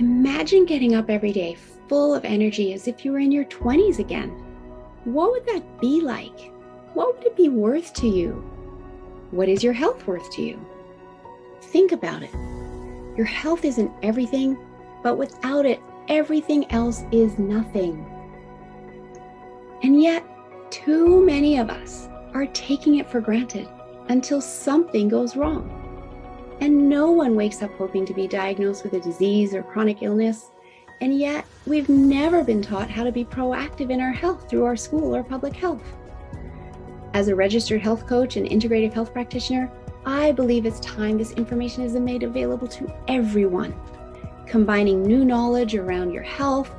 Imagine getting up every day full of energy as if you were in your 20s again. What would that be like? What would it be worth to you? What is your health worth to you? Think about it. Your health isn't everything, but without it, everything else is nothing. And yet, too many of us are taking it for granted until something goes wrong. And no one wakes up hoping to be diagnosed with a disease or chronic illness. And yet, we've never been taught how to be proactive in our health through our school or public health. As a registered health coach and integrative health practitioner, I believe it's time this information is made available to everyone. Combining new knowledge around your health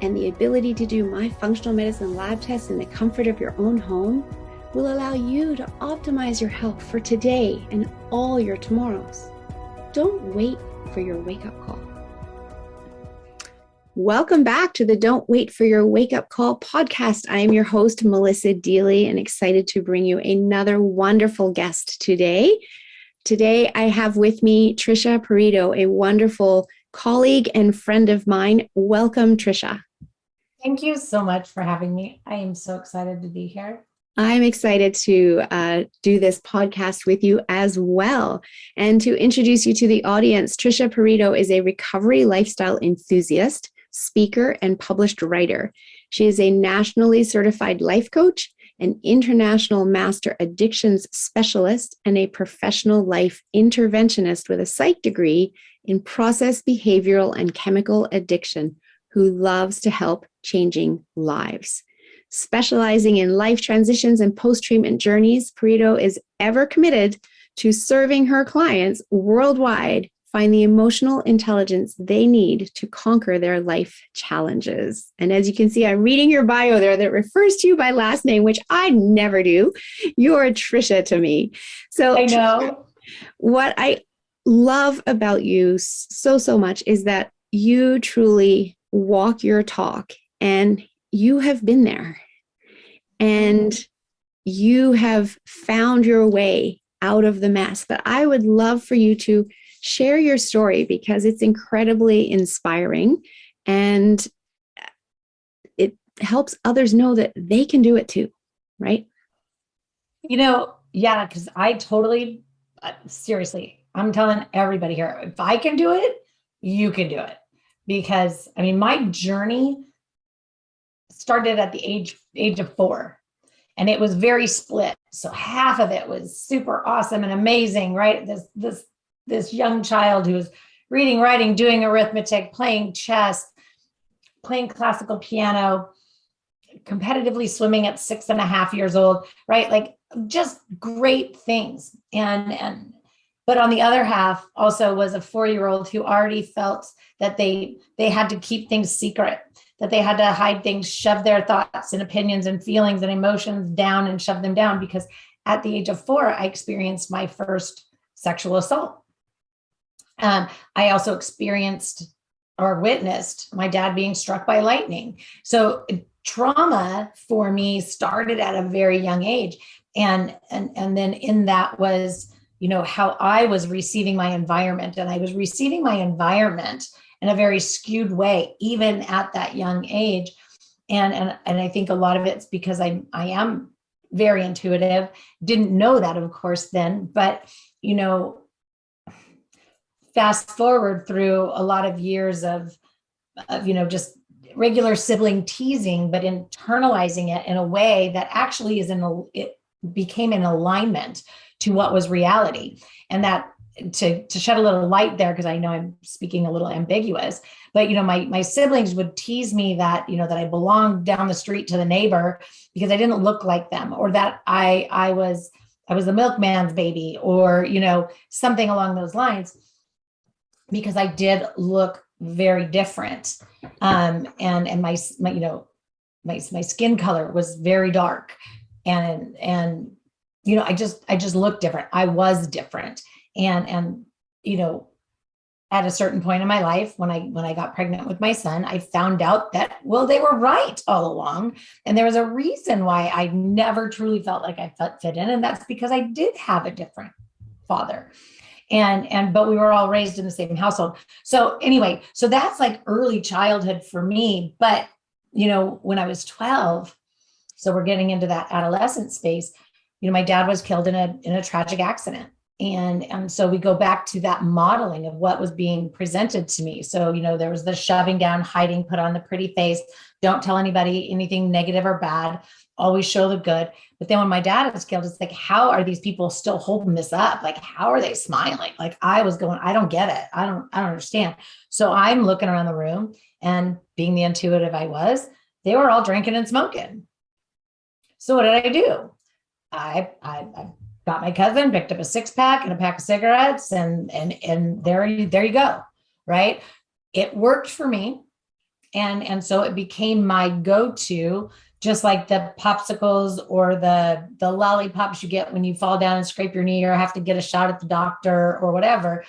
and the ability to do my functional medicine lab tests in the comfort of your own home will allow you to optimize your health for today and all your tomorrows. Don't wait for your wake-up call. Welcome back to the Don't Wait for Your Wake-Up Call podcast. I am your host, Melissa Deely, and excited to bring you another wonderful guest today. Today, I have with me Trisha Perito, a wonderful colleague and friend of mine. Welcome, Trisha. Thank you so much for having me. I am so excited to be here. I'm excited to do this podcast with you as well. And to introduce you to the audience, Trisha Perito is a recovery lifestyle enthusiast, speaker, and published writer. She is a nationally certified life coach, an international master addictions specialist, and a professional life interventionist with a psych degree in process behavioral and chemical addiction who loves to help changing lives. Specializing in life transitions and post-treatment journeys, Perito is ever committed to serving her clients worldwide find the emotional intelligence they need to conquer their life challenges. And as you can see, I'm reading your bio there that refers to you by last name, which I never do. You're Trisha to me. So I know. What I love about you so much is that you truly walk your talk, and you have been there and you have found your way out of the mess. But I would love for you to share your story because it's incredibly inspiring and it helps others know that they can do it too, right? Yeah, because I totally, seriously, I'm telling everybody here, if I can do it, you can do it. Because, my journey started at the age of 4, and it was very split. So half of it was super awesome and amazing, right? This young child who was reading, writing, doing arithmetic, playing chess, playing classical piano, competitively swimming at 6.5 years old, right? Like just great things. But on the other half also was a 4-year-old who already felt that they had to keep things secret, that they had to hide things, shove their thoughts and opinions and feelings and emotions down and shove them down. Because at the age of 4, I experienced my first sexual assault. I also experienced or witnessed my dad being struck by lightning. So trauma for me started at a very young age. And then in that was, how I was receiving my environment. And I was receiving my environment in a very skewed way, even at that young age. And I think a lot of it's because I am very intuitive. Didn't know that, of course, then, but, fast forward through a lot of years of just regular sibling teasing, but internalizing it in a way that actually it became in alignment to what was reality. And that to shed a little light there, because I know I'm speaking a little ambiguous, but my siblings would tease me that that I belonged down the street to the neighbor because I didn't look like them, or that I was the milkman's baby, or something along those lines, because I did look very different, and my skin color was very dark, and I just looked different. I was different. And at a certain point in my life, when I got pregnant with my son, I found out that, well, they were right all along. And there was a reason why I never truly felt like I fit in. And that's because I did have a different father. but we were all raised in the same household. So anyway, so that's like early childhood for me. But, when I was 12, so we're getting into that adolescent space, my dad was killed in a tragic accident. And so we go back to that modeling of what was being presented to me. So, there was the shoving down, hiding, put on the pretty face, don't tell anybody anything negative or bad, always show the good. But then when my dad was killed, it's like, how are these people still holding this up? Like, how are they smiling? Like I was going, I don't get it. I don't understand. So I'm looking around the room, and being the intuitive I was, they were all drinking and smoking. So what did I do? I got my cousin, picked up a 6-pack and a pack of cigarettes, and there you go. Right. It worked for me. And so it became my go-to, just like the popsicles or the lollipops you get when you fall down and scrape your knee or have to get a shot at the doctor or whatever.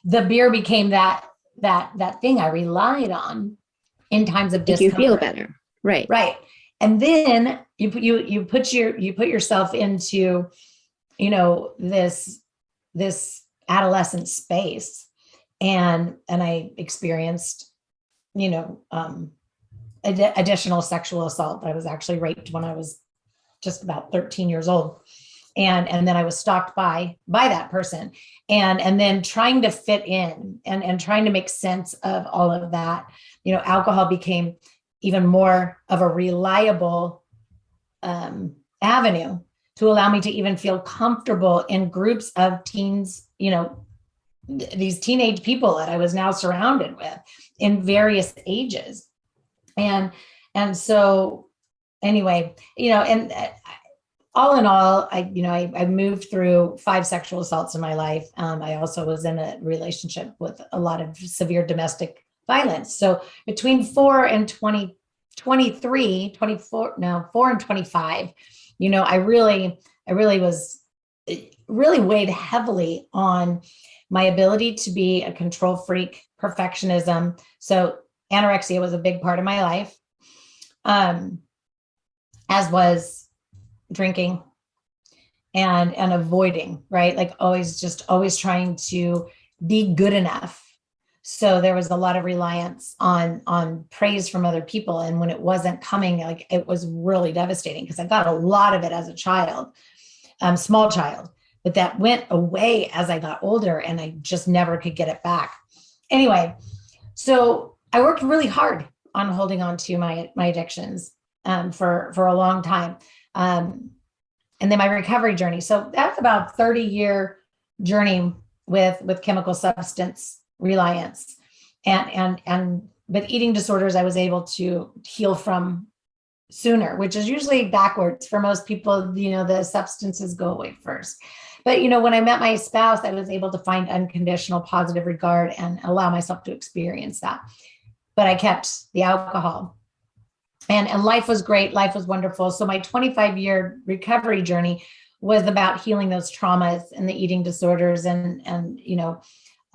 The beer became that thing I relied on in times of discomfort. You feel better. Right. Right. And then you put yourself into, this adolescent space. And I experienced, additional sexual assault. I was actually raped when I was just about 13 years old. And then I was stalked by that person, and then trying to fit in and trying to make sense of all of that. Alcohol became even more of a reliable avenue to allow me to even feel comfortable in groups of teens, these teenage people that I was now surrounded with in various ages. And so anyway, and all in all, I moved through 5 sexual assaults in my life. I also was in a relationship with a lot of severe domestic violence. So between 4 and 25, I really weighed heavily on my ability to be a control freak, perfectionism. So anorexia was a big part of my life, as was drinking and avoiding, right? Like always trying to be good enough. So there was a lot of reliance on praise from other people. And when it wasn't coming, like it was really devastating, because I got a lot of it as a child, small child, but that went away as I got older, and I just never could get it back. Anyway, so I worked really hard on holding on to my addictions for a long time. And then my recovery journey. So that's about 30-year journey with chemical substance reliance, but eating disorders, I was able to heal from sooner, which is usually backwards for most people. The substances go away first. But, when I met my spouse, I was able to find unconditional positive regard and allow myself to experience that. But I kept the alcohol, and life was great. Life was wonderful. So my 25-year recovery journey was about healing those traumas and the eating disorders and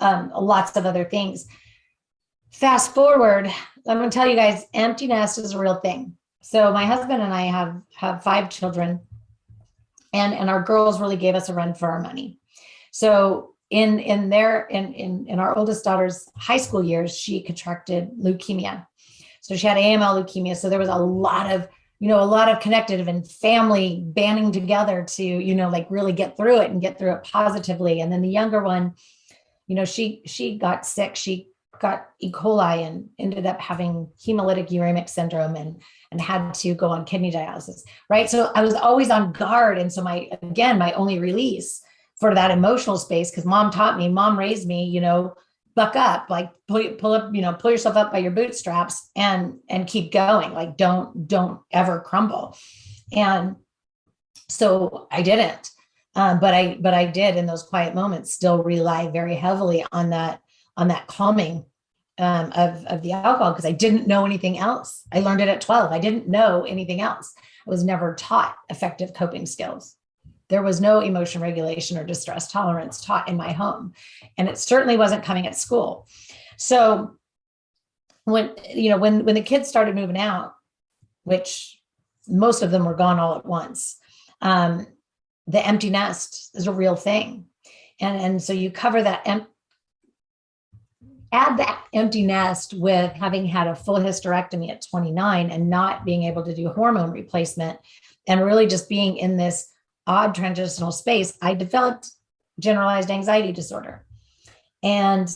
lots of other things. Fast forward, I'm going to tell you guys, empty nest is a real thing. So my husband and I have 5 children, and our girls really gave us a run for our money. So in our oldest daughter's high school years, she contracted leukemia. So she had AML leukemia. So there was a lot of connective and family banding together to, really get through it positively. And then the younger one, she got sick. She got E. coli and ended up having hemolytic uremic syndrome and had to go on kidney dialysis. Right. So I was always on guard. And so my only release for that emotional space, because mom raised me, buck up, like pull up, pull yourself up by your bootstraps and keep going. Like, don't ever crumble. And so I didn't. But I did, in those quiet moments, still rely very heavily on that calming of the alcohol, because I didn't know anything else. I learned it at 12. I didn't know anything else. I was never taught effective coping skills. There was no emotion regulation or distress tolerance taught in my home, and it certainly wasn't coming at school. So when the kids started moving out, which most of them were gone all at once, the empty nest is a real thing. And so you cover that, add that empty nest with having had a full hysterectomy at 29 and not being able to do hormone replacement and really just being in this odd transitional space. I developed generalized anxiety disorder. And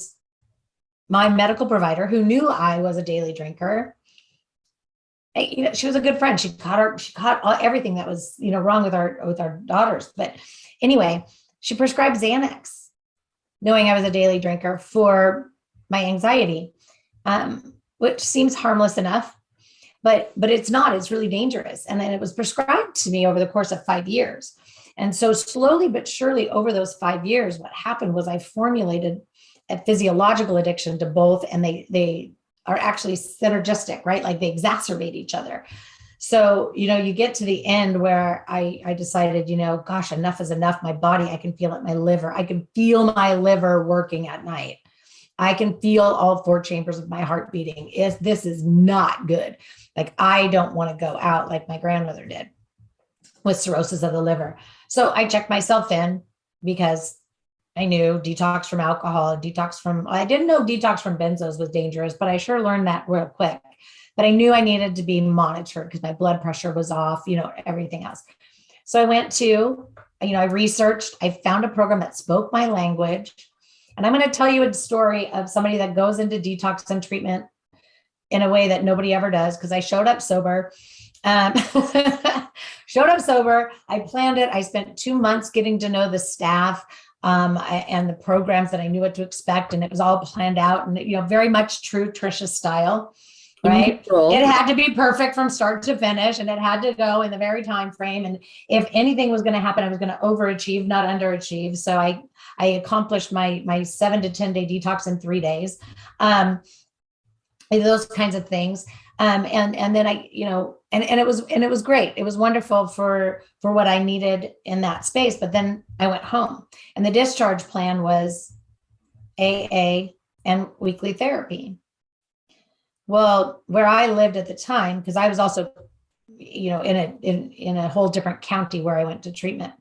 my medical provider, who knew I was a daily drinker, she was a good friend. She caught everything that was, wrong with our daughters. But anyway, she prescribed Xanax, knowing I was a daily drinker for my anxiety, which seems harmless enough, but it's not. It's really dangerous. And then it was prescribed to me over the course of 5 years. And so slowly but surely over those 5 years, what happened was I formulated a physiological addiction to both, and they are actually synergistic, right? Like they exacerbate each other. So, you get to the end where I decided, gosh, enough is enough. My body, I can feel it, my liver. I can feel my liver working at night. I can feel all 4 chambers of my heart beating. This is not good. Like, I don't want to go out like my grandmother did with cirrhosis of the liver. So I checked myself in because I knew detox from alcohol, I didn't know detox from benzos was dangerous, but I sure learned that real quick. But I knew I needed to be monitored because my blood pressure was off, everything else. So I went to, I researched, I found a program that spoke my language. And I'm going to tell you a story of somebody that goes into detox and treatment in a way that nobody ever does, because I showed up sober. I planned it. I spent 2 months getting to know the staff and the programs that I knew what to expect. And it was all planned out and, very much true Trisha style, right? It had to be perfect from start to finish, and it had to go in the very time frame. And if anything was going to happen, I was going to overachieve, not underachieve. So I accomplished my 7 to 10 day detox in 3 days. Those kinds of things. And then it was great. It was wonderful for what I needed in that space. But then I went home, and the discharge plan was AA and weekly therapy. Well, where I lived at the time, because I was also, in a whole different county where I went to treatment,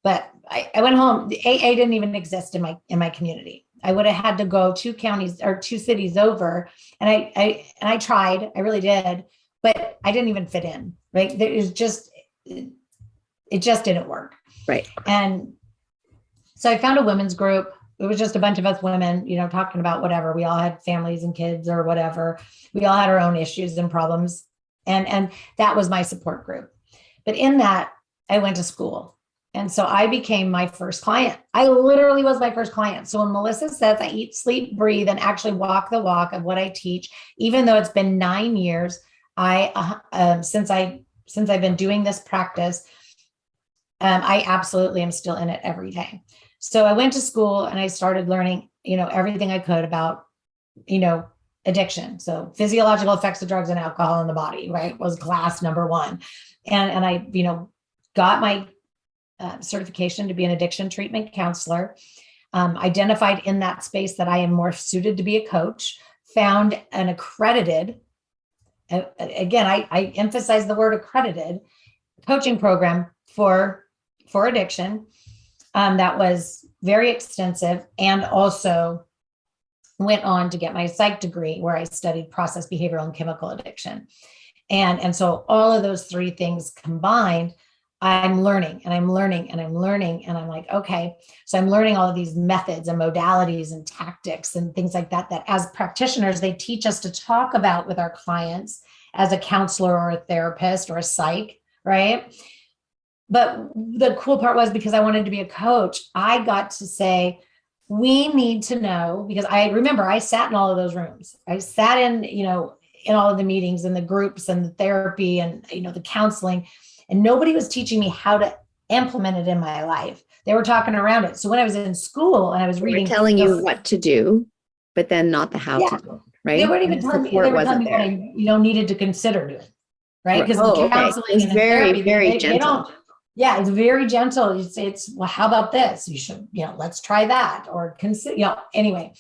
but I went home. The AA didn't even exist in my community. I would have had to go 2 counties or 2 cities over. And I tried, I really did, but I didn't even fit in, right? It just didn't work. Right. And so I found a women's group. It was just a bunch of us women, talking about whatever. We all had families and kids or whatever. We all had our own issues and problems. And that was my support group. But in that, I went to school. And so I became my first client. I literally was my first client. So when Melissa says I eat, sleep, breathe, and actually walk the walk of what I teach, even though it's been 9 years, since I've been doing this practice, I absolutely am still in it every day. So I went to school and I started learning, everything I could about, addiction. So physiological effects of drugs and alcohol in the body, right, was class number 1. And I, got my certification to be an addiction treatment counselor, identified in that space that I am more suited to be a coach, found an accredited, again, I emphasize the word accredited, coaching program for addiction that was very extensive, and also went on to get my psych degree where I studied process, behavioral, and chemical addiction. And so all of those 3 things combined, I'm learning and I'm learning and I'm learning. And I'm like, okay, so I'm learning all of these methods and modalities and tactics and things like that as practitioners, they teach us to talk about with our clients as a counselor or a therapist or a psych, right? But the cool part was, because I wanted to be a coach, I got to say, we need to know, because I remember I sat in all of those rooms. I sat in, in all of the meetings and the groups and the therapy and, the counseling. And nobody was teaching me how to implement it in my life. They were talking around it. So when I was in school and I was reading, telling you what to do, but then not the how to do, right? They weren't even telling me. They were telling me what I, needed to consider doing, right? Because counseling is very, therapy, very gentle. It's very gentle. It's well, how about this? You should, let's try that, or consider, anyway.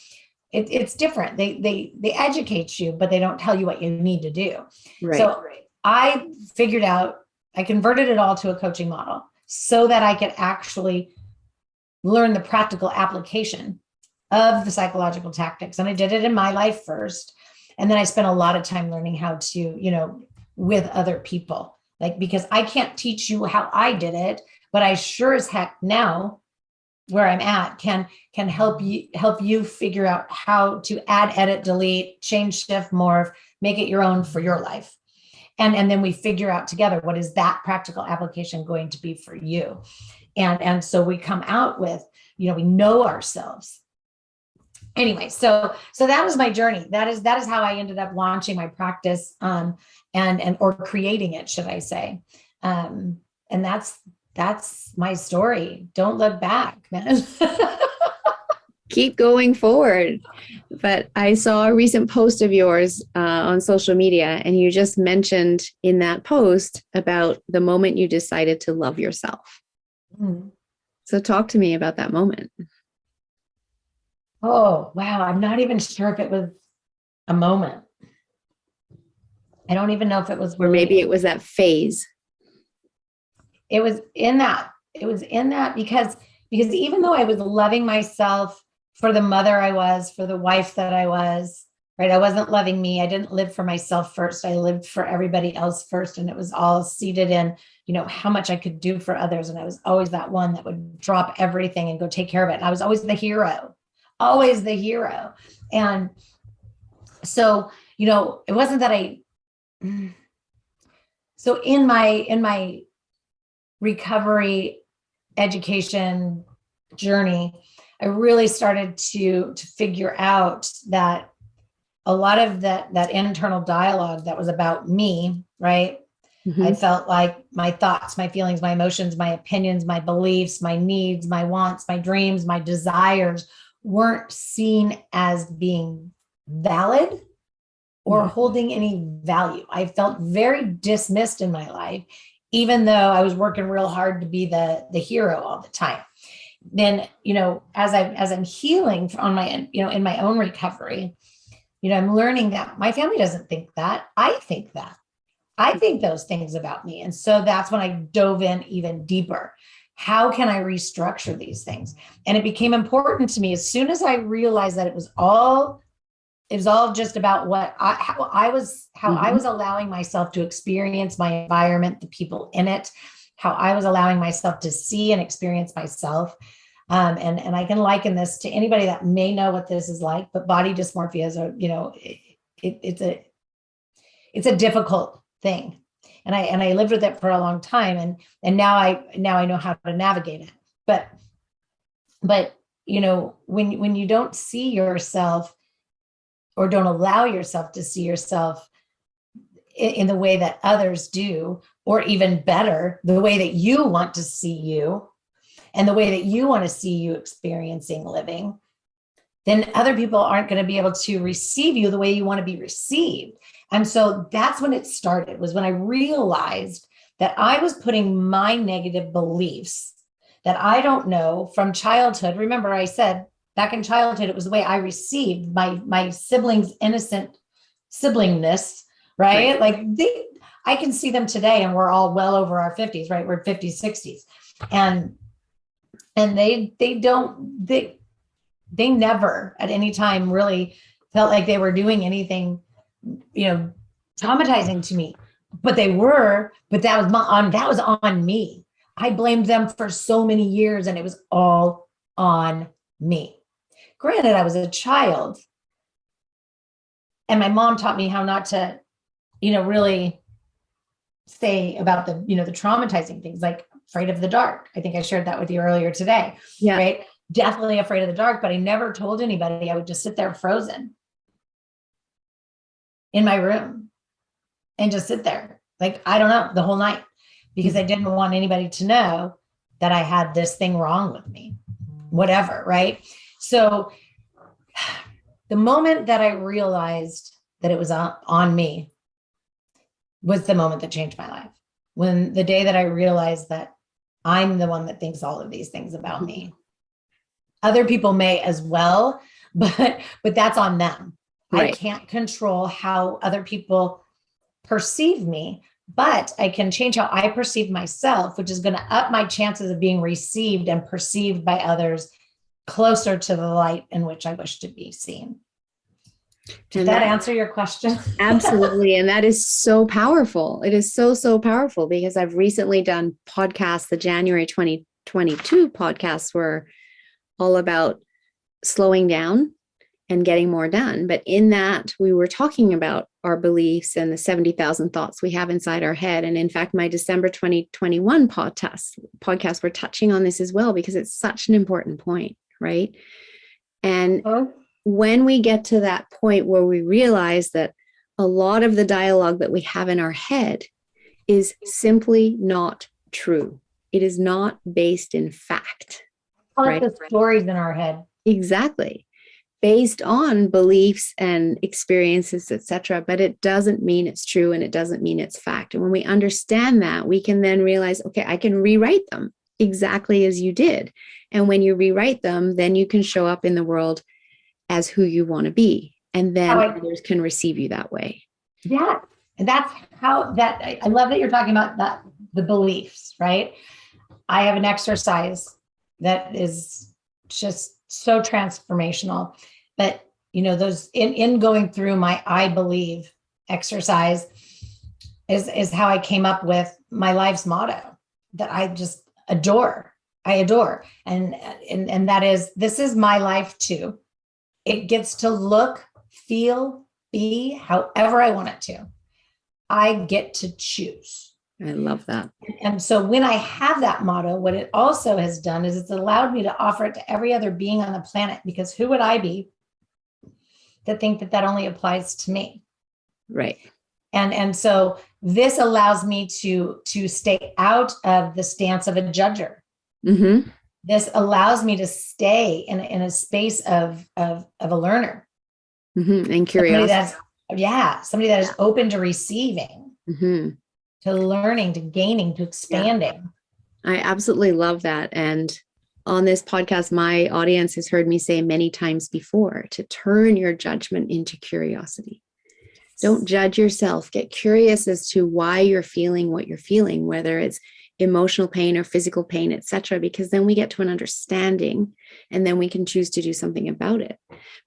It's different. They educate you, but they don't tell you what you need to do. Right. So I figured out, I converted it all to a coaching model so that I could actually learn the practical application of the psychological tactics. And I did it in my life first. And then I spent a lot of time learning how to, with other people, like, because I can't teach you how I did it, but I sure as heck now where I'm at can help you figure out how to add, edit, delete, change, shift, morph, make it your own for your life. And then we figure out together, what is that practical application going to be for you? And so we come out with, we know ourselves. Anyway, so that was my journey. That is how I ended up launching my practice, or creating it, should I say. And that's my story. Don't look back, man. Keep going forward. But I saw a recent post of yours on social media, and you just mentioned in that post about the moment you decided to love yourself. Mm. So talk to me about that moment. Oh, wow. I'm not even sure if it was a moment. I don't even know if it was. Or maybe it was that phase. It was in that because even though I was loving myself for the mother I was, for the wife that I was, right? I wasn't loving me. I didn't live for myself first. I lived for everybody else first. And it was all seated in, how much I could do for others. And I was always that one that would drop everything and go take care of it. And I was always the hero. And so, it wasn't that so in my recovery education journey, I really started to figure out that a lot of that internal dialogue that was about me, right? Mm-hmm. I felt like my thoughts, my feelings, my emotions, my opinions, my beliefs, my needs, my wants, my dreams, my desires weren't seen as being valid or holding any value. I felt very dismissed in my life, even though I was working real hard to be the hero all the time. Then, as I'm healing on my, in my own recovery, I'm learning that my family doesn't think that. I think that. I think those things about me. And so that's when I dove in even deeper. How can I restructure these things? And it became important to me as soon as I realized that it was all just about how I was allowing myself to experience my environment, the people in it, how I was allowing myself to see and experience myself. And I can liken this to anybody that may know what this is like, but body dysmorphia is it's a difficult thing. And I lived with it for a long time. And now I know how to navigate it. But when you don't see yourself or don't allow yourself to see yourself in the way that others do, or even better, the way that you want to see you and the way that you want to see you experiencing living, then other people aren't going to be able to receive you the way you want to be received. And so that's when it started, was when I realized that I was putting my negative beliefs that I don't know from childhood. Remember, I said back in childhood, it was the way I received my siblings' innocent siblingness, right? Like I can see them today and we're all well over our 50s, right? We're 50s, 60s. And they never at any time really felt like they were doing anything, traumatizing to me, but they were, but that was on me. I blamed them for so many years and it was all on me. Granted, I was a child and my mom taught me how not to, really say about the traumatizing things, like afraid of the dark. I think I shared that with you earlier today. Yeah. Right. Definitely afraid of the dark, but I never told anybody. I would just sit there frozen in my room and just sit there. Like, I don't know, the whole night, because I didn't want anybody to know that I had this thing wrong with me, whatever. Right. So the moment that I realized that it was on me was the moment that changed my life. When the day that I realized that I'm the one that thinks all of these things about me. Other people may as well, but that's on them. Right. I can't control how other people perceive me, but I can change how I perceive myself, which is going to up my chances of being received and perceived by others closer to the light in which I wish to be seen. Did that answer your question? Absolutely. And that is so powerful. It is so, so powerful because I've recently done podcasts. The January 2022 podcasts were all about slowing down and getting more done. But in that, we were talking about our beliefs and the 70,000 thoughts we have inside our head. And in fact, my December 2021 podcast, we're touching on this as well, because it's such an important point, right? And when we get to that point where we realize that a lot of the dialogue that we have in our head is simply not true. It is not based in fact. Right? The stories in our head. Exactly. Based on beliefs and experiences, etc. But it doesn't mean it's true, and it doesn't mean it's fact. And when we understand that, we can then realize, okay, I can rewrite them exactly as you did. And when you rewrite them, then you can show up in the world as who you want to be. And then others can receive you that way. Yeah. And that's how I love that you're talking about that, the beliefs, right? I have an exercise that is just so transformational. But, those in going through my I believe exercise is how I came up with my life's motto that I just adore. I adore. And that is, this is my life too. It gets to look, feel, be however I want it to. I get to choose. I love that. And so when I have that motto, what it also has done is it's allowed me to offer it to every other being on the planet, because who would I be to think that only applies to me? Right. And so this allows me to stay out of the stance of a judger. Mm-hmm. This allows me to stay in a space of a learner. Mm-hmm. And curiosity. Somebody that is open to receiving, mm-hmm. to learning, to gaining, to expanding. Yeah. I absolutely love that. And on this podcast, my audience has heard me say many times before to turn your judgment into curiosity. Don't judge yourself. Get curious as to why you're feeling what you're feeling, whether it's emotional pain or physical pain, etc., because then we get to an understanding and then we can choose to do something about it.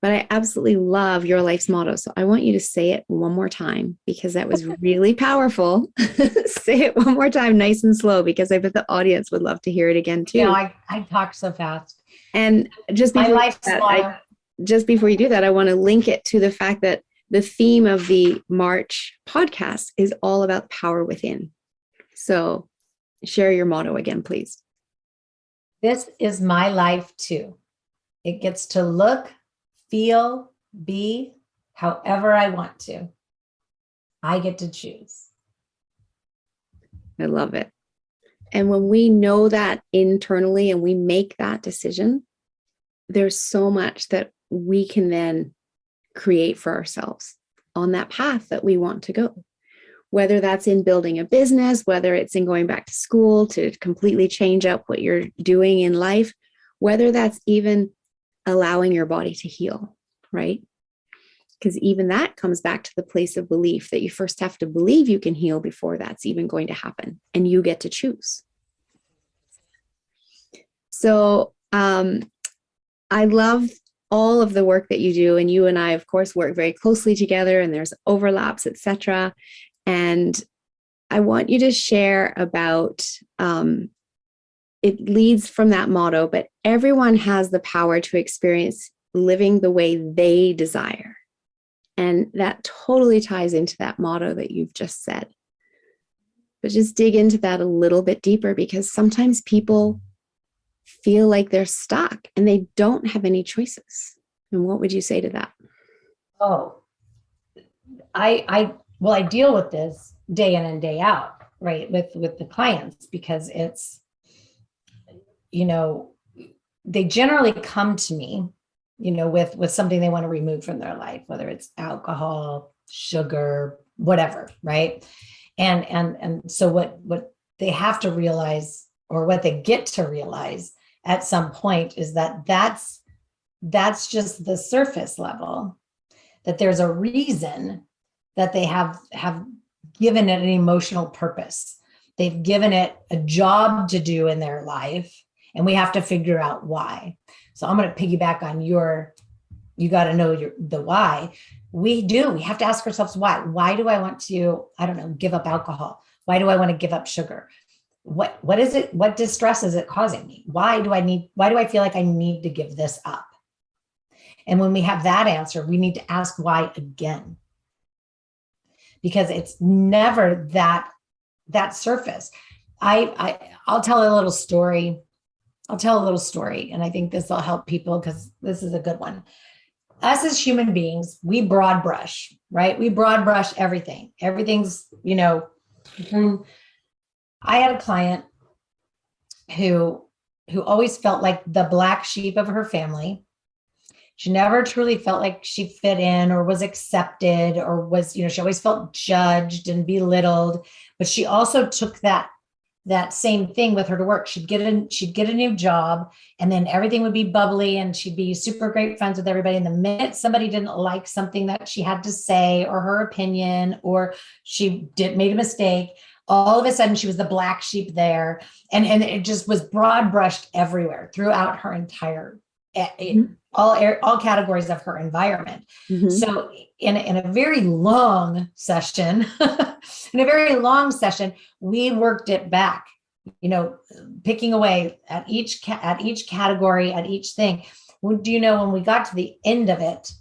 But I absolutely love your life's motto. So I want you to say it one more time, because that was really powerful. Say it one more time, nice and slow, because I bet the audience would love to hear it again too. I talk so fast. And just before you do that, I want to link it to the fact that the theme of the March podcast is all about power within. So share your motto again, please. This is my life too. It gets to look, feel, be however I want to. I get to choose. I love it. And when we know that internally and we make that decision, there's so much that we can then create for ourselves on that path that we want to go. Whether that's in building a business, whether it's in going back to school to completely change up what you're doing in life, whether that's even allowing your body to heal, right? Because even that comes back to the place of belief that you first have to believe you can heal before that's even going to happen. And you get to choose. So I love all of the work that you do. And you and I, of course, work very closely together, and there's overlaps, etc. And I want you to share about, it leads from that motto, but everyone has the power to experience living the way they desire. And that totally ties into that motto that you've just said. But just dig into that a little bit deeper, because sometimes people feel like they're stuck and they don't have any choices. And what would you say to that? Oh, I deal with this day in and day out, right? With the clients, because it's, they generally come to me, with something they want to remove from their life, whether it's alcohol, sugar, whatever, right? And so what they have to realize, or what they get to realize at some point, is that that's just the surface level, that there's a reason that they have given it an emotional purpose. They've given it a job to do in their life, and we have to figure out why. So I'm going to piggyback on you got to know the why. We have to ask ourselves why. Why do I want to, I don't know, give up alcohol? Why do I want to give up sugar? What is it? What distress is it causing me? Why do I feel like I need to give this up? And when we have that answer, we need to ask why again, because it's never that surface. I'll tell a little story. And I think this will help people because this is a good one. Us as human beings, we broad brush, right? We broad brush everything. Everything's, I had a client who always felt like the black sheep of her family. She never truly felt like she fit in or was accepted or was, she always felt judged and belittled, but she also took that same thing with her to work. She'd get a new job, and then everything would be bubbly and she'd be super great friends with everybody. And the minute somebody didn't like something that she had to say or her opinion, or she made a mistake, all of a sudden she was the black sheep there. And it just was broad brushed everywhere throughout her entire, all categories of her environment. Mm-hmm. So in a very long session, we worked it back, picking away at each category, at each thing. When we got to the end of it,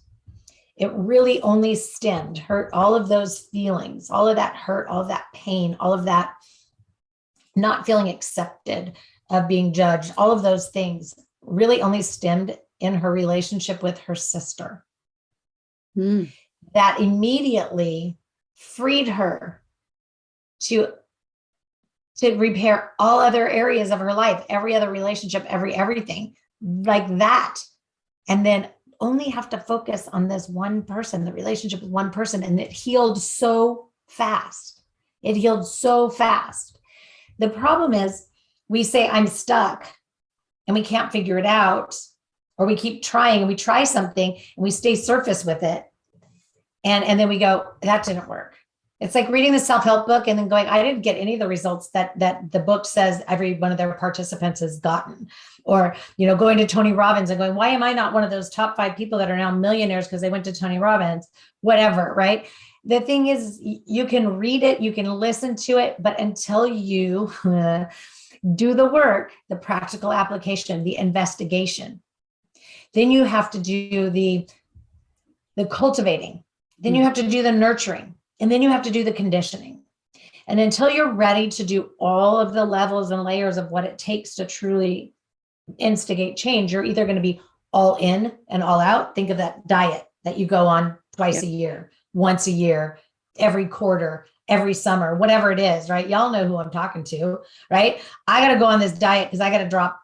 it really only stemmed all of those feelings, all of that hurt, all of that pain, all of that not feeling accepted, of being judged, all of those things really only stemmed in her relationship with her sister. That immediately freed her to repair all other areas of her life, every other relationship, everything like that. And then only have to focus on this one person, the relationship with one person. And it healed so fast. The problem is we say, I'm stuck, and we can't figure it out, or we keep trying and we try something and we stay surface with it. And then we go, that didn't work. It's like reading the self-help book and then going, I didn't get any of the results that the book says every one of their participants has gotten. Or, going to Tony Robbins and going, why am I not one of those top 5 people that are now millionaires because they went to Tony Robbins, whatever, right? The thing is, you can read it, you can listen to it, but until you do the work, the practical application, the investigation, then you have to do the cultivating, then you have to do the nurturing, and then you have to do the conditioning. And until you're ready to do all of the levels and layers of what it takes to truly instigate change, you're either going to be all in and all out. Think of that diet that you go on twice a year, once a year, every quarter, every summer, whatever it is, right? Y'all know who I'm talking to, right? I got to go on this diet because I got to drop,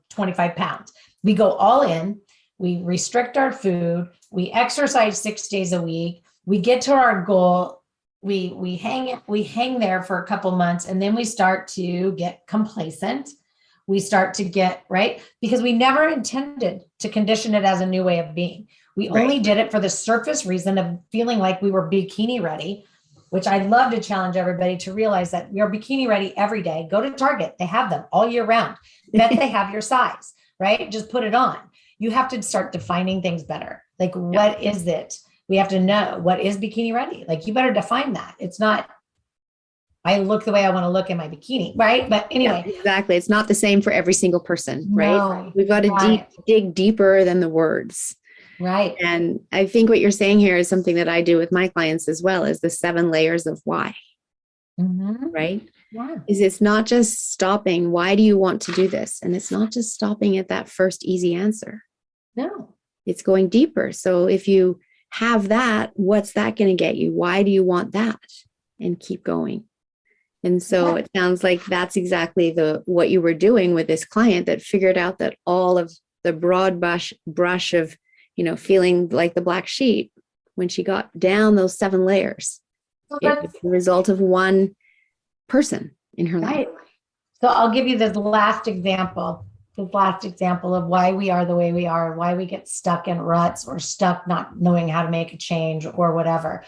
25 pounds. We go all in, we restrict our food, we exercise 6 days a week, we get to our goal, we hang there for a couple months, and then we start to get complacent. We start to get, right? Because we never intended to condition it as a new way of being. We only did it for the surface reason of feeling like we were bikini ready, which I'd love to challenge everybody to realize that we are bikini ready every day. Go to Target. They have them all year round. Bet they have your size, right? Just put it on. You have to start defining things better. Like, what is it? We have to know what is bikini ready. Like, you better define that. It's not, I look the way I want to look in my bikini, right? But anyway. Yeah, exactly. It's not the same for every single person, right? No, We've got to dig deeper than the words. Right. And I think what you're saying here is something that I do with my clients as well, is the 7 layers of why, right? Yeah. Is it's not just stopping. Why do you want to do this? And it's not just stopping at that first easy answer. No. It's going deeper. So if you have that, what's that going to get you? Why do you want that? And keep going. And so it sounds like that's exactly what you were doing with this client that figured out that all of the broad brush of, feeling like the black sheep, when she got down those 7 layers, it was the result of one person in her life. So I'll give you this last example of why we are the way we are, why we get stuck in ruts or stuck not knowing how to make a change or whatever.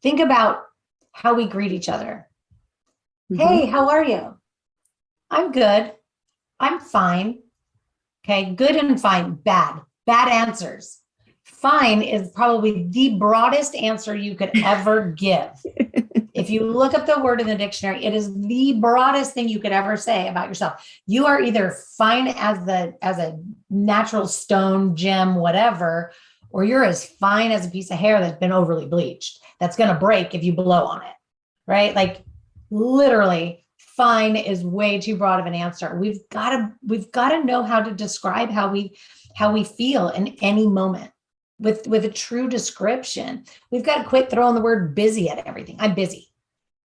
Think about how we greet each other. Mm-hmm. Hey, how are you? I'm good. I'm fine. Okay, good and fine, bad answers. Fine is probably the broadest answer you could ever give. If you look up the word in the dictionary, it is the broadest thing you could ever say about yourself. You are either fine as a natural stone, gem, whatever, or you're as fine as a piece of hair that's been overly bleached, that's going to break if you blow on it, right? Like literally, fine is way too broad of an answer. We've got to know how to describe how we feel in any moment with a true description. We've got to quit throwing the word busy at everything. I'm busy.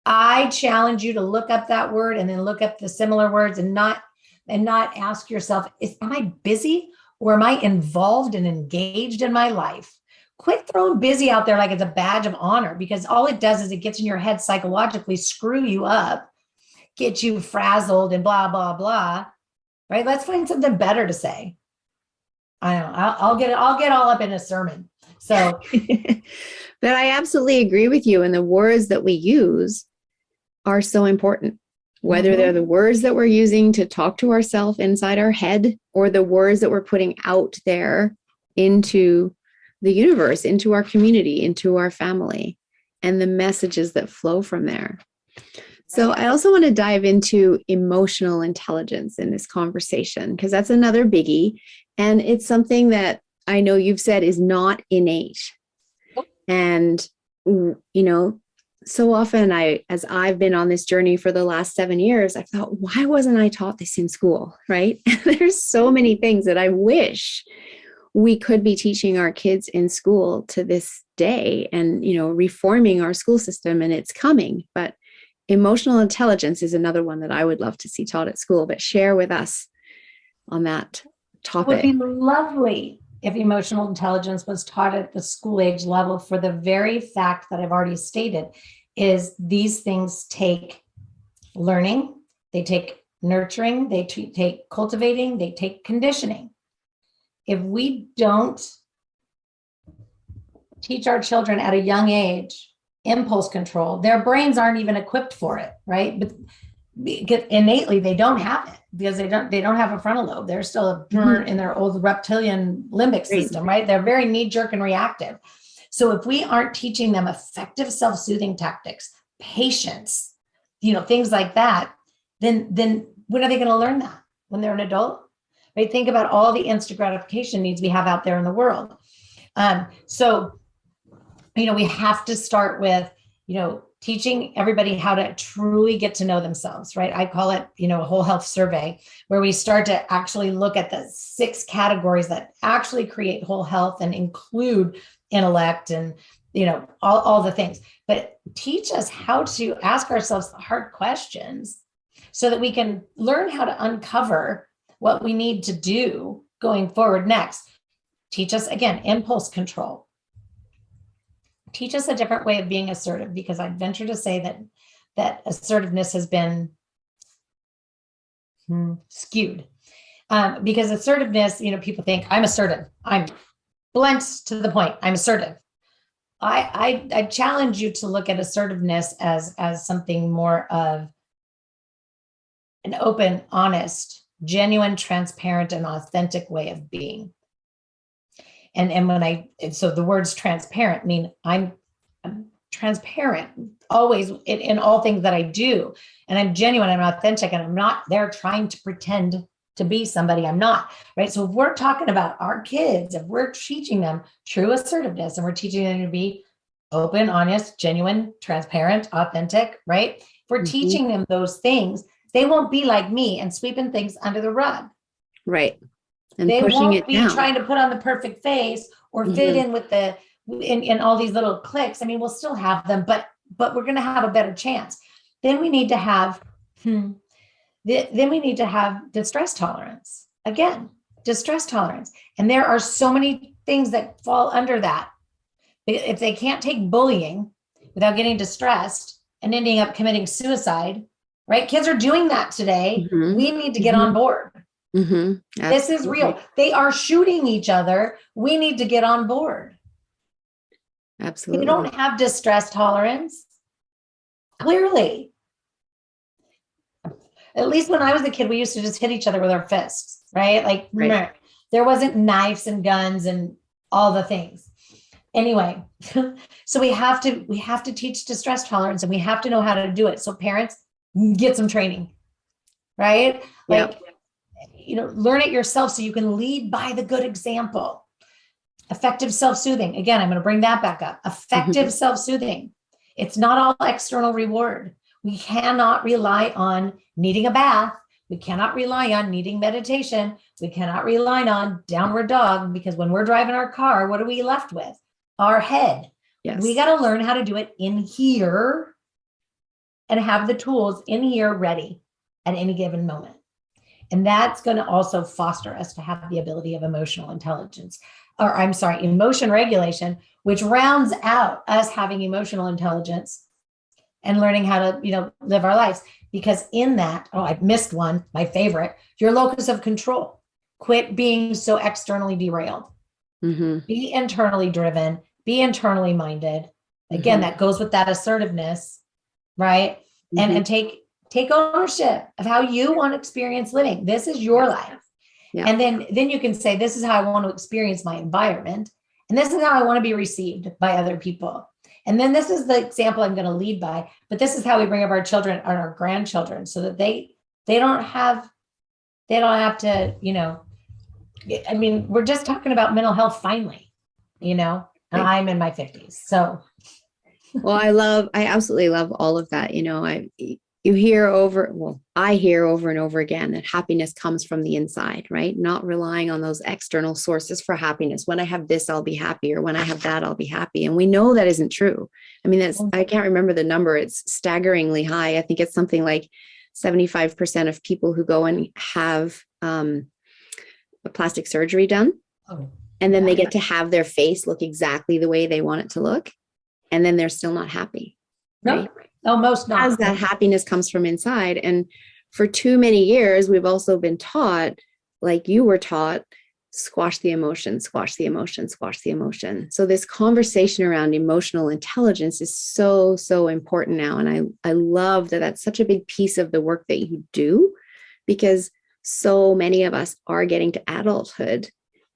I challenge you to look up that word and then look up the similar words and not ask yourself, am I busy or am I involved and engaged in my life? Quit throwing busy out there like it's a badge of honor, because all it does is it gets in your head psychologically, screw you up, get you frazzled and blah, blah, blah, right? Let's find something better to say. I know I'll get all up in a sermon. So, but I absolutely agree with you. And the words that we use are so important, whether they're the words that we're using to talk to ourselves inside our head or the words that we're putting out there into the universe, into our community, into our family, and the messages that flow from there. So I also want to dive into emotional intelligence in this conversation, because that's another biggie. And it's something that I know you've said is not innate. And, so often as I've been on this journey for the last 7 years, I've thought, why wasn't I taught this in school? Right? There's so many things that I wish we could be teaching our kids in school to this day and, reforming our school system, and it's coming. But emotional intelligence is another one that I would love to see taught at school, but share with us on that topic. It would be lovely if emotional intelligence was taught at the school age level, for the very fact that I've already stated is these things take learning, they take nurturing, they take cultivating, they take conditioning. If we don't teach our children at a young age impulse control, their brains aren't even equipped for it, right? But innately they don't have it, because they don't have a frontal lobe. They're still in their old reptilian limbic system, right? They're very knee-jerk and reactive. So if we aren't teaching them effective self-soothing tactics, patience, things like that, then when are they going to learn that? When they're an adult, right? Think about all the instant gratification needs we have out there in the world. So we have to start with teaching everybody how to truly get to know themselves, right? I call it, a whole health survey, where we start to actually look at the 6 categories that actually create whole health and include intellect and, all the things. But teach us how to ask ourselves the hard questions so that we can learn how to uncover what we need to do going forward next. Teach us, again, impulse control. Teach us a different way of being assertive, because I venture to say that assertiveness has been skewed. Because assertiveness, people think I'm assertive. I'm blunt to the point. I'm assertive. I challenge you to look at assertiveness as something more of an open, honest, genuine, transparent, and authentic way of being. And so the words transparent mean I'm transparent always in all things that I do. And I'm genuine, I'm authentic, and I'm not there trying to pretend to be somebody I'm not, right? So if we're talking about our kids, if we're teaching them true assertiveness and we're teaching them to be open, honest, genuine, transparent, authentic, right? If we're teaching them those things, they won't be like me and sweeping things under the rug. Right. And they pushing won't it be down. trying to put on the perfect face or fit in with in all these little cliques. I mean, we'll still have them, but we're going to have a better chance. Then we need to have, distress tolerance. Again, distress tolerance. And there are so many things that fall under that. If they can't take bullying without getting distressed and ending up committing suicide, right? Kids are doing that today. We need to get on board. This is real. They are shooting each other. We need to get on board. Absolutely. They don't have distress tolerance. Clearly. At least when I was a kid, we used to just hit each other with our fists, right? Like, Right. there wasn't knives and guns and all the things. Anyway, so we have to teach distress tolerance, and we have to know how to do it. So parents, get some training, right? Yep. Like, learn it yourself so you can lead by the good example. Effective self-soothing. Again, I'm going to bring that back up. Effective self-soothing. It's not all external reward. We cannot rely on needing a bath. We cannot rely on needing meditation. We cannot rely on downward dog, because when we're driving our car, what are we left with? Our head. Yes. We got to learn how to do it in here and have the tools in here ready at any given moment. And that's going to also foster us to have the ability of emotional intelligence, or emotion regulation, which rounds out us having emotional intelligence and learning how to, live our lives. Because in that, I missed one, my favorite, your locus of control. Quit being so externally derailed. Be internally driven, be internally minded. Again, that goes with that assertiveness, right? And take ownership of how you want to experience living. This is your life. Yeah. And then you can say, this is how I want to experience my environment. And this is how I want to be received by other people. And then this is the example I'm going to lead by, but this is how we bring up our children and our grandchildren, so that they don't have to, we're just talking about mental health finally, and I'm in my 50s. So. Well, I absolutely love all of that. I hear over and over again that happiness comes from the inside, right? Not relying on those external sources for happiness. When I have this, I'll be happy, or when I have that, I'll be happy. And we know that isn't true. I can't remember the number. It's staggeringly high. I think it's something like 75% of people who go and have a plastic surgery done. And then they get to have their face look exactly the way they want it to look. And then they're still not happy. Right? Almost not. As that happiness comes from inside. And for too many years, we've also been taught, like you were taught, squash the emotion, squash the emotion, squash the emotion. So this conversation around emotional intelligence is so, so important now. And I love that that's such a big piece of the work that you do, because so many of us are getting to adulthood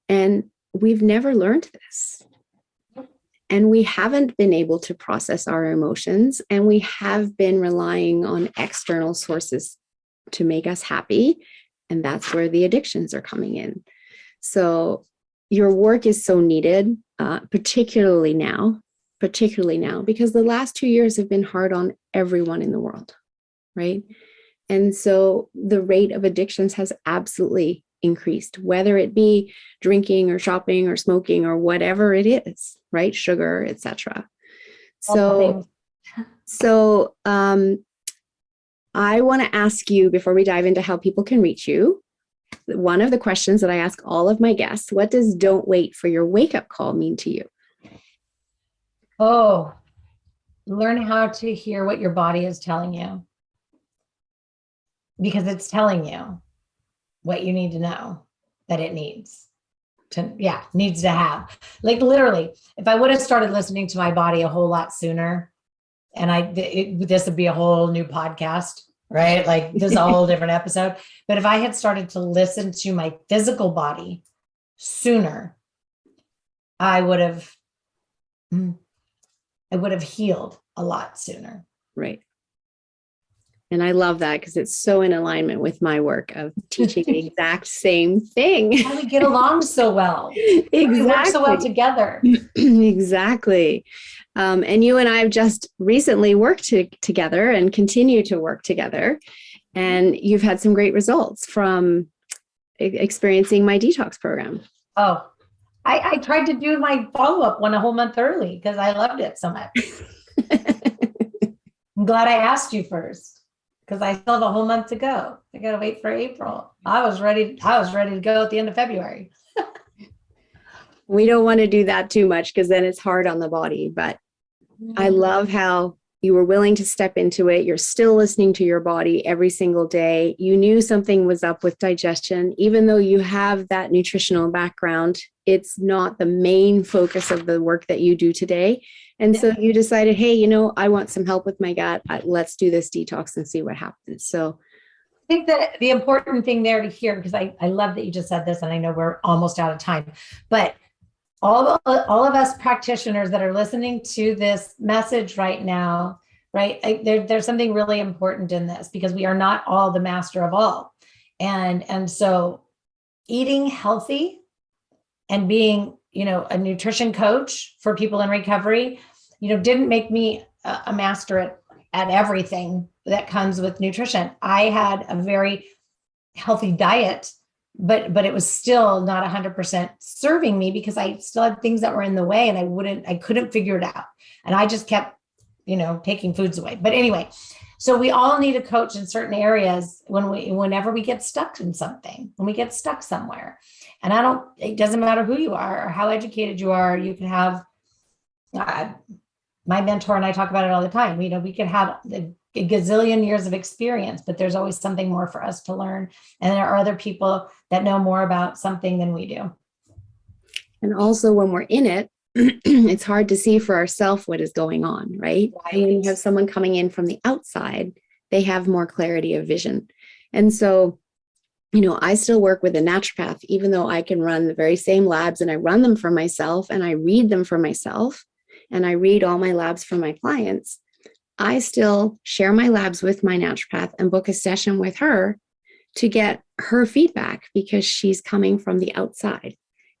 and we've never learned this. And we haven't been able to process our emotions, and we have been relying on external sources to make us happy. And that's where the addictions are coming in. So your work is so needed, particularly now, because the last 2 years have been hard on everyone in the world, right? And so the rate of addictions has absolutely increased, whether it be drinking or shopping or smoking or whatever it is, right? Sugar, etc. So I want to ask you, before we dive into how people can reach you, one of the questions that I ask all of my guests: what does "don't wait for your wake-up call" mean to you? Learn how to hear what your body is telling you, because it's telling you what you need to know that it needs to have. Like, literally, if I would have started listening to my body a whole lot sooner, and this would be a whole new podcast, right? Like, this is a whole different episode. But if I had started to listen to my physical body sooner, I would have healed a lot sooner. Right. And I love that, because it's so in alignment with my work of teaching the exact same thing. How do we get along so well? Exactly. We work so well together. Exactly. And you and I have just recently worked together and continue to work together. And you've had some great results from experiencing my detox program. I tried to do my follow-up one a whole month early because I loved it so much. I'm glad I asked you first, because I still have a whole month to go. I got to wait for April. I was ready to go at the end of February. We don't want to do that too much, because then it's hard on the body. But I love how You were willing to step into it. You're still listening to your body every single day. You knew something was up with digestion, even though you have that nutritional background. It's not the main focus of the work that you do today. And so you decided, hey, I want some help with my gut. Let's do this detox and see what happens. So I think that the important thing there to hear, because I love that you just said this, and I know we're almost out of time, but all of us practitioners that are listening to this message right now, right? There's something really important in this, because we are not all the master of all. And so eating healthy and being, a nutrition coach for people in recovery, didn't make me a master at everything that comes with nutrition. I had a very healthy diet, but it was still not 100% serving me, because I still had things that were in the way, and I couldn't figure it out. And I just kept, taking foods away. But anyway, so we all need a coach in certain areas whenever we get stuck in something, when we get stuck somewhere. And it doesn't matter who you are or how educated you are. You can have, my mentor and I talk about it all the time. We could have a gazillion years of experience, but there's always something more for us to learn. And there are other people that know more about something than we do. And also when we're in it, it's hard to see for ourselves what is going on, right? And when you have someone coming in from the outside, they have more clarity of vision. And so, I still work with a naturopath, even though I can run the very same labs, and I run them for myself and I read them for myself, and I read all my labs for my clients. I still share my labs with my naturopath and book a session with her to get her feedback, because she's coming from the outside.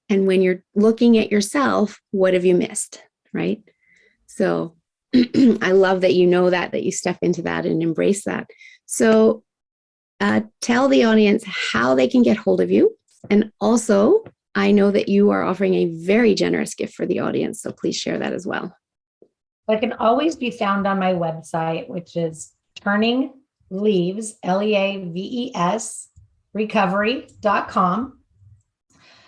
And when you're looking at yourself, what have you missed, right? So I love that that you step into that and embrace that. So tell the audience how they can get hold of you. And also, I know that you are offering a very generous gift for the audience, so please share that as well. I can always be found on my website, which is Turning Leaves, LEAVES, recovery.com.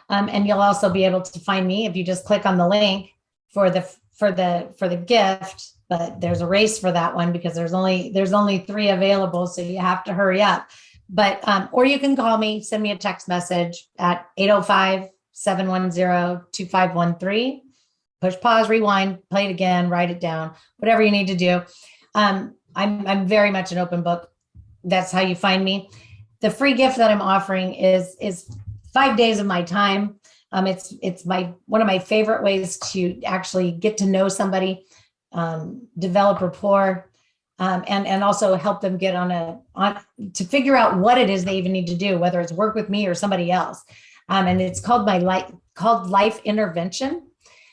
And you'll also be able to find me if you just click on the link for the gift. But there's a race for that one, because there's only 3 available, so you have to hurry up. But or you can call me, send me a text message at 805-710-2513. Push pause, rewind, play it again, write it down, whatever you need to do. I'm very much an open book. That's how you find me. The free gift that I'm offering is 5 days of my time. It's one of my favorite ways to actually get to know somebody, develop rapport, and also help them get to figure out what it is they even need to do, whether it's work with me or somebody else. And it's called Life Intervention.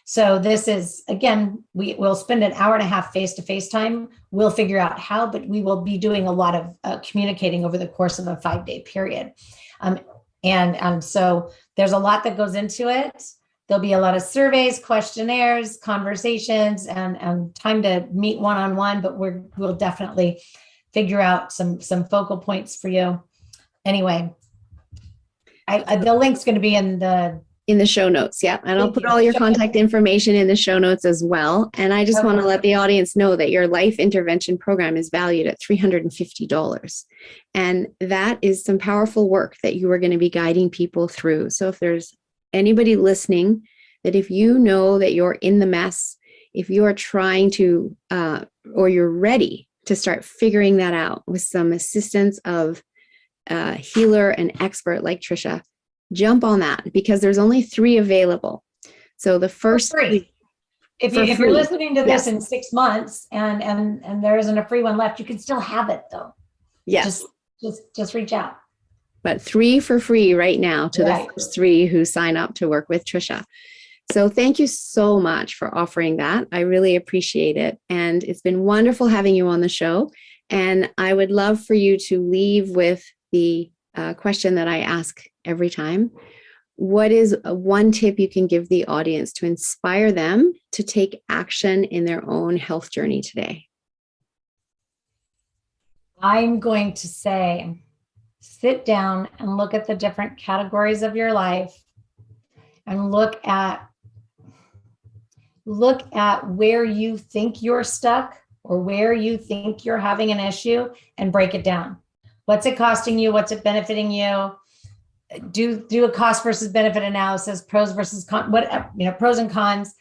So this is, again, we'll spend an hour and a half face-to-face time. We'll figure out how, but we will be doing a lot of communicating over the course of a 5-day period. And so there's a lot that goes into it. There'll be a lot of surveys, questionnaires, conversations, and time to meet one-on-one, but we'll definitely figure out some focal points for you. Anyway, the link's going to be in the show notes. Yeah. And I'll put all your contact information in the show notes as well. And I just want to let the audience know that your life intervention program is valued at $350. And that is some powerful work that you are going to be guiding people through. So if there's anybody listening, that if you know that you're in the mess, if you are trying to, or you're ready to start figuring that out with some assistance of a healer and expert like Trisha, jump on that, because there's only 3 available. So the first 3. If you're listening to this in 6 months and there isn't a free one left, you can still have it though. Yes. Just reach out. But 3 for free right now to the first 3 who sign up to work with Trisha. So thank you so much for offering that. I really appreciate it. And it's been wonderful having you on the show. And I would love for you to leave with the question that I ask every time. What is one tip you can give the audience to inspire them to take action in their own health journey today? I'm going to say, sit down and look at the different categories of your life and look at where you think you're stuck or where you think you're having an issue and break it down. What's it costing you? What's it benefiting you? Do a cost versus benefit analysis, pros versus cons, pros and cons,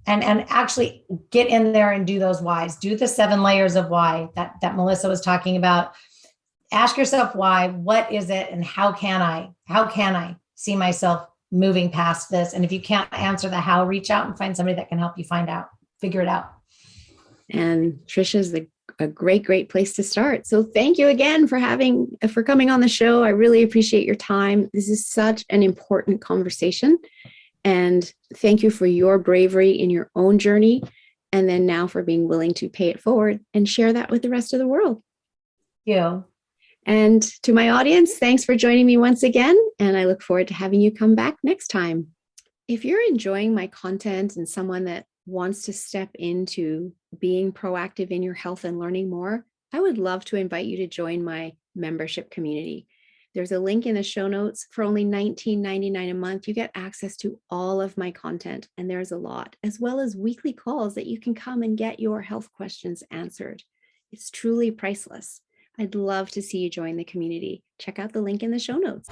and actually get in there and do those whys. Do the 7 layers of why that Melissa was talking about. Ask yourself why, what is it, and how can I see myself moving past this? And if you can't answer the how, reach out and find somebody that can help you figure it out. And Trisha's a great place to start. So thank you again for coming on the show. I really appreciate your time. This is such an important conversation. And thank you for your bravery in your own journey. And then now for being willing to pay it forward and share that with the rest of the world. Thank you. And to my audience, thanks for joining me once again. And I look forward to having you come back next time. If you're enjoying my content and someone that wants to step into being proactive in your health and learning more, I would love to invite you to join my membership community. There's a link in the show notes. For only $19.99 a month, you get access to all of my content, and there's a lot, as well as weekly calls that you can come and get your health questions answered. It's truly priceless. I'd love to see you join the community. Check out the link in the show notes.